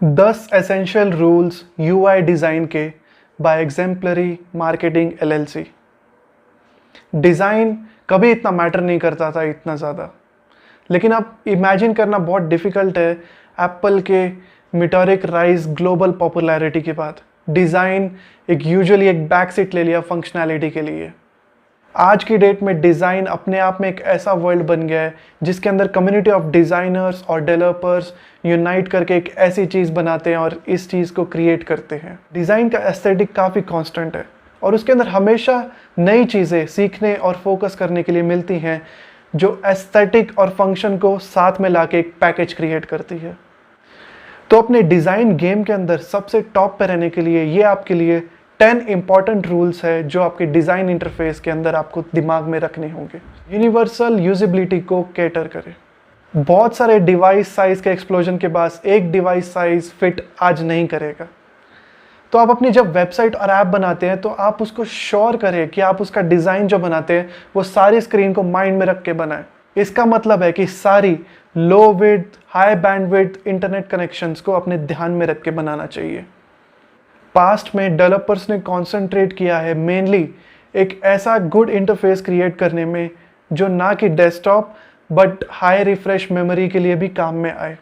10 essential rules UI design के by exemplary marketing LLC. Design कभी इतना मैटर नहीं करता था इतना ज़्यादा, लेकिन अब इमेजिन करना बहुत डिफ़िकल्ट है। एप्पल के मीटोरिक राइज ग्लोबल पॉपुलैरिटी के बाद डिज़ाइन यूजुअली एक बैक सीट ले लिया फंक्शनैलिटी के लिए। आज की डेट में डिज़ाइन अपने आप में एक ऐसा वर्ल्ड बन गया है जिसके अंदर कम्युनिटी ऑफ डिज़ाइनर्स और डेवलपर्स यूनाइट करके एक ऐसी चीज़ बनाते हैं और इस चीज़ को क्रिएट करते हैं। डिज़ाइन का एस्थेटिक काफ़ी कांस्टेंट है और उसके अंदर हमेशा नई चीज़ें सीखने और फोकस करने के लिए मिलती हैं जो एस्थेटिक और फंक्शन को साथ में लाके एक पैकेज क्रिएट करती है। तो अपने डिज़ाइन गेम के अंदर सबसे टॉप पे रहने के लिए ये आपके लिए 10 इंपॉर्टेंट रूल्स है जो आपके डिज़ाइन इंटरफेस के अंदर आपको दिमाग में रखने होंगे। यूनिवर्सल यूजिबिलिटी को कैटर करें। बहुत सारे डिवाइस साइज़ के एक्सप्लोजन के बाद एक डिवाइस साइज़ फिट आज नहीं करेगा। तो आप अपनी जब वेबसाइट और ऐप बनाते हैं तो आप उसको श्योर करें कि आप उसका डिज़ाइन जो बनाते हैं वो सारी स्क्रीन को माइंड में रख के बनाएं। इसका मतलब है कि सारी low width high bandwidth internet connections को अपने ध्यान में रख के बनाना चाहिए। पास्ट में डेवलपर्स ने कॉन्सेंट्रेट किया है मेनली एक ऐसा गुड इंटरफेस क्रिएट करने में जो ना कि desktop but high refresh memory के लिए भी काम में आए।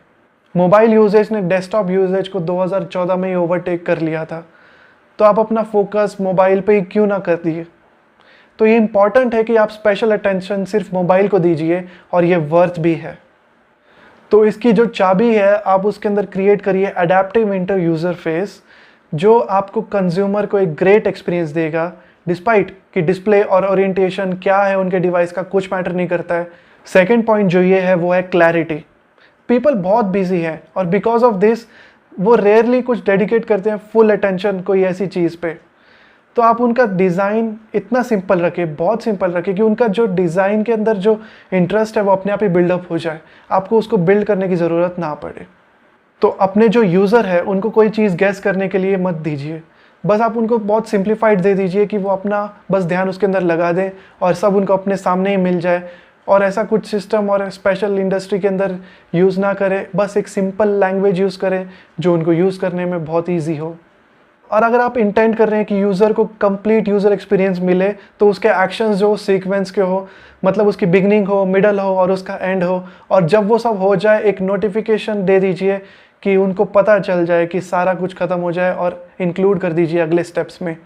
मोबाइल यूजेज ने डेस्कटॉप यूजेज को 2014 में ही ओवरटेक कर लिया था, तो आप अपना फोकस मोबाइल पे ही क्यों ना कर दिए। तो ये इंपॉर्टेंट है कि आप स्पेशल अटेंशन सिर्फ मोबाइल को दीजिए और ये वर्थ भी है। तो इसकी जो चाबी है आप उसके अंदर क्रिएट करिए अडेप्टिव इंटर यूज़र फेस जो आपको कंज्यूमर को एक ग्रेट एक्सपीरियंस देगा। डिस्पाइट कि डिस्प्ले और ओरिएंटेशन क्या है उनके डिवाइस का कुछ मैटर नहीं करता है। सेकंड पॉइंट जो ये है वो है क्लैरिटी। पीपल बहुत बिजी है और बिकॉज ऑफ दिस वो रेयरली कुछ डेडिकेट करते हैं फुल अटेंशन कोई ऐसी चीज़ पे। तो आप उनका डिज़ाइन इतना सिंपल रखें, बहुत सिंपल रखें कि उनका जो डिज़ाइन के अंदर जो इंटरेस्ट है वो अपने आप ही बिल्डअप हो जाए, आपको उसको बिल्ड करने की ज़रूरत ना पड़े। तो अपने जो यूज़र है उनको कोई चीज़ गैस करने के लिए मत दीजिए, बस आप उनको बहुत सिंप्लीफाइड दे दीजिए कि वो अपना बस ध्यान उसके अंदर लगा दें और सब उनको अपने सामने ही मिल जाए। और ऐसा कुछ सिस्टम और स्पेशल इंडस्ट्री के अंदर यूज़ ना करें, बस एक सिंपल लैंग्वेज यूज़ करें जो उनको यूज़ करने में बहुत ईजी हो। और अगर आप इंटेंट कर रहे हैं कि यूज़र को कंप्लीट यूज़र एक्सपीरियंस मिले तो उसके एक्शंस जो सीक्वेंस के हो, मतलब उसकी बिगनिंग हो, मिडल हो और उसका एंड हो, और जब वो सब हो जाए एक नोटिफिकेशन दे दीजिए कि उनको पता चल जाए कि सारा कुछ ख़त्म हो जाए और इंक्लूड कर दीजिए अगले स्टेप्स में।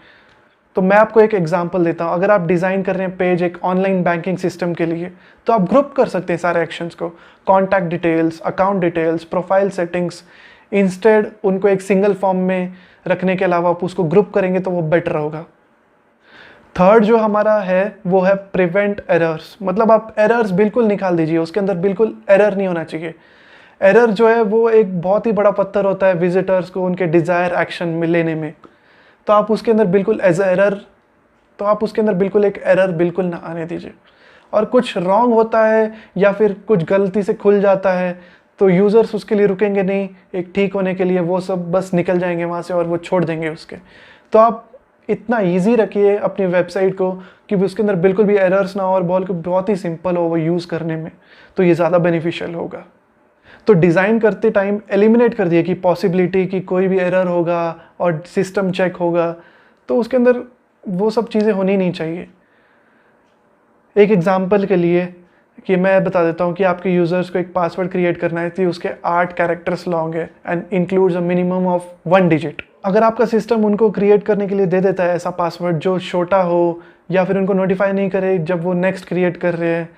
तो मैं आपको एक एग्जांपल देता हूँ। अगर आप डिज़ाइन कर रहे हैं पेज एक ऑनलाइन बैंकिंग सिस्टम के लिए तो आप ग्रुप कर सकते हैं सारे एक्शंस को, contact details, account details, profile settings. Instead उनको एक सिंगल फॉर्म में रखने के अलावा आप उसको ग्रुप करेंगे तो वो बेटर होगा। थर्ड जो हमारा है वो है प्रिवेंट एरर्स, मतलब आप एरर्स बिल्कुल निकाल दीजिए, उसके अंदर बिल्कुल एरर नहीं होना चाहिए। एरर जो है वो एक बहुत ही बड़ा पत्थर होता है विजिटर्स को उनके डिज़ायर एक्शन में लेने में। तो आप उसके अंदर बिल्कुल एज एरर, तो आप उसके अंदर बिल्कुल एक एरर बिल्कुल ना आने दीजिए। और कुछ रॉन्ग होता है या फिर कुछ गलती से खुल जाता है तो यूज़र्स उसके लिए रुकेंगे नहीं एक ठीक होने के लिए, वो सब बस निकल जाएंगे वहाँ से और वो छोड़ देंगे उसके। तो आप इतना इजी रखिए अपनी वेबसाइट को कि उसके अंदर बिल्कुल भी एरर्स ना हो और बहुत ही सिंपल हो वो यूज़ करने में, तो ये ज़्यादा बेनिफिशियल होगा। तो डिज़ाइन करते टाइम एलिमिनेट कर दिए कि पॉसिबिलिटी कि कोई भी एरर होगा और सिस्टम चेक होगा, तो उसके अंदर वो सब चीज़ें होनी नहीं चाहिए। एक एग्जांपल के लिए कि मैं बता देता हूँ कि आपके यूज़र्स को एक पासवर्ड क्रिएट करना है तो उसके 8 कैरेक्टर्स लॉन्ग है and includes a minimum of 1 digit. अगर आपका सिस्टम उनको क्रिएट करने के लिए दे देता है ऐसा पासवर्ड जो छोटा हो या फिर उनको नोटिफाई नहीं करे जब वो नेक्स्ट क्रिएट कर रहे हैं,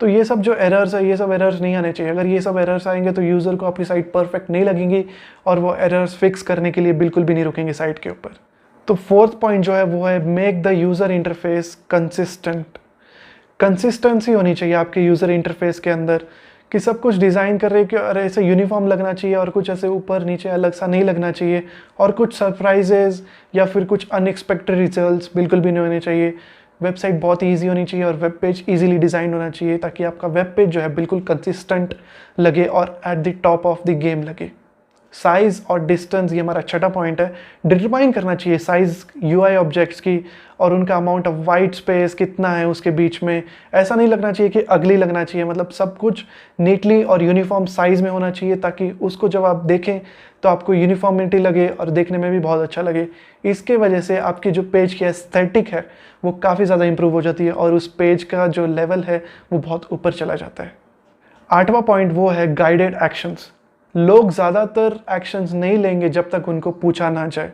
तो ये सब जो एरर्स है ये सब एरर्स नहीं आने चाहिए। अगर ये सब एरर्स आएंगे तो यूज़र को आपकी साइट परफेक्ट नहीं लगेंगी और वो एरर्स फिक्स करने के लिए बिल्कुल भी नहीं रुकेंगे साइट के ऊपर। तो फोर्थ पॉइंट जो है वो है make the user interface consistent. Consistency होनी चाहिए आपके यूज़र इंटरफेस के अंदर कि सब कुछ डिज़ाइन कर रहे कि और ऐसे यूनिफॉर्म लगना चाहिए और कुछ ऐसे ऊपर नीचे अलग सा नहीं लगना चाहिए और कुछ सरप्राइजेज या फिर कुछ अनएक्सपेक्टेड रिजल्ट्स बिल्कुल भी नहीं होने चाहिए। वेबसाइट बहुत ईजी होनी चाहिए और वेब पेज ईजिली डिज़ाइन होना चाहिए ताकि आपका वेब पेज जो है बिल्कुल कंसिस्टेंट लगे और at the top of the game लगे। साइज़ और डिस्टेंस, ये हमारा छठा पॉइंट है, डिटरमाइन करना चाहिए साइज़ यूआई ऑब्जेक्ट्स की और उनका अमाउंट ऑफ वाइट स्पेस कितना है उसके बीच में। ऐसा नहीं लगना चाहिए कि अगली लगना चाहिए, मतलब सब कुछ नीटली और यूनिफॉर्म साइज़ में होना चाहिए ताकि उसको जब आप देखें तो आपको यूनिफॉर्मिटी लगे और देखने में भी बहुत अच्छा लगे। इसके वजह से आपकी जो पेज की एस्थेटिक है वो काफ़ी ज़्यादा इंप्रूव हो जाती है और उस पेज का जो लेवल है वो बहुत ऊपर चला जाता है। आठवां पॉइंट वो है गाइडेड एक्शंस। लोग ज़्यादातर एक्शंस नहीं लेंगे जब तक उनको पूछा ना जाए,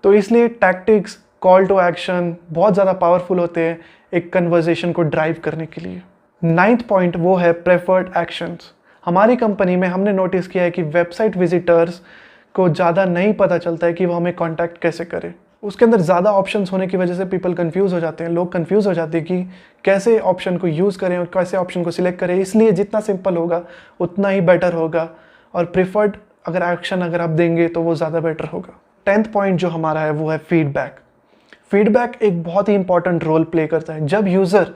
तो इसलिए टैक्टिक्स, कॉल टू एक्शन बहुत ज़्यादा पावरफुल होते हैं एक कन्वर्सेशन को ड्राइव करने के लिए। नाइन्थ पॉइंट वो है प्रेफर्ड एक्शंस। हमारी कंपनी में हमने नोटिस किया है कि वेबसाइट विजिटर्स को ज़्यादा नहीं पता चलता है कि वो हमें कॉन्टैक्ट कैसे करें। उसके अंदर ज़्यादा ऑप्शंस होने की वजह से पीपल कंफ्यूज हो जाते हैं, लोग कंफ्यूज हो जाते हैं कि कैसे ऑप्शन को यूज़ करें और कैसे ऑप्शन को सिलेक्ट करें। इसलिए जितना सिंपल होगा उतना ही बेटर होगा और प्रिफर्ड अगर एक्शन अगर आप देंगे तो वो ज़्यादा बेटर होगा। 10th पॉइंट जो हमारा है वो है फीडबैक। फीडबैक एक बहुत ही इंपॉर्टेंट रोल प्ले करता है। जब यूज़र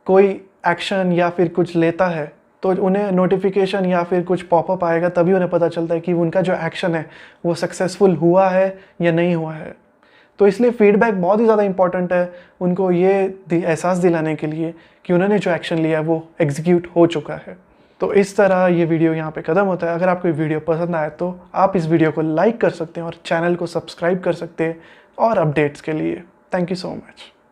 कोई एक्शन या फिर कुछ लेता है तो उन्हें नोटिफिकेशन या फिर कुछ पॉपअप आएगा, तभी उन्हें पता चलता है कि उनका जो एक्शन है वो सक्सेसफुल हुआ है या नहीं हुआ है। तो इसलिए फीडबैक बहुत ही ज़्यादा इंपॉर्टेंट है उनको ये एहसास दिलाने के लिए कि उन्होंने जो एक्शन लिया है वो एग्जीक्यूट हो चुका है। तो इस तरह ये वीडियो यहाँ पे ख़त्म होता है। अगर आपको ये वीडियो पसंद आए तो आप इस वीडियो को लाइक कर सकते हैं और चैनल को सब्सक्राइब कर सकते हैं और अपडेट्स के लिए। Thank you so much.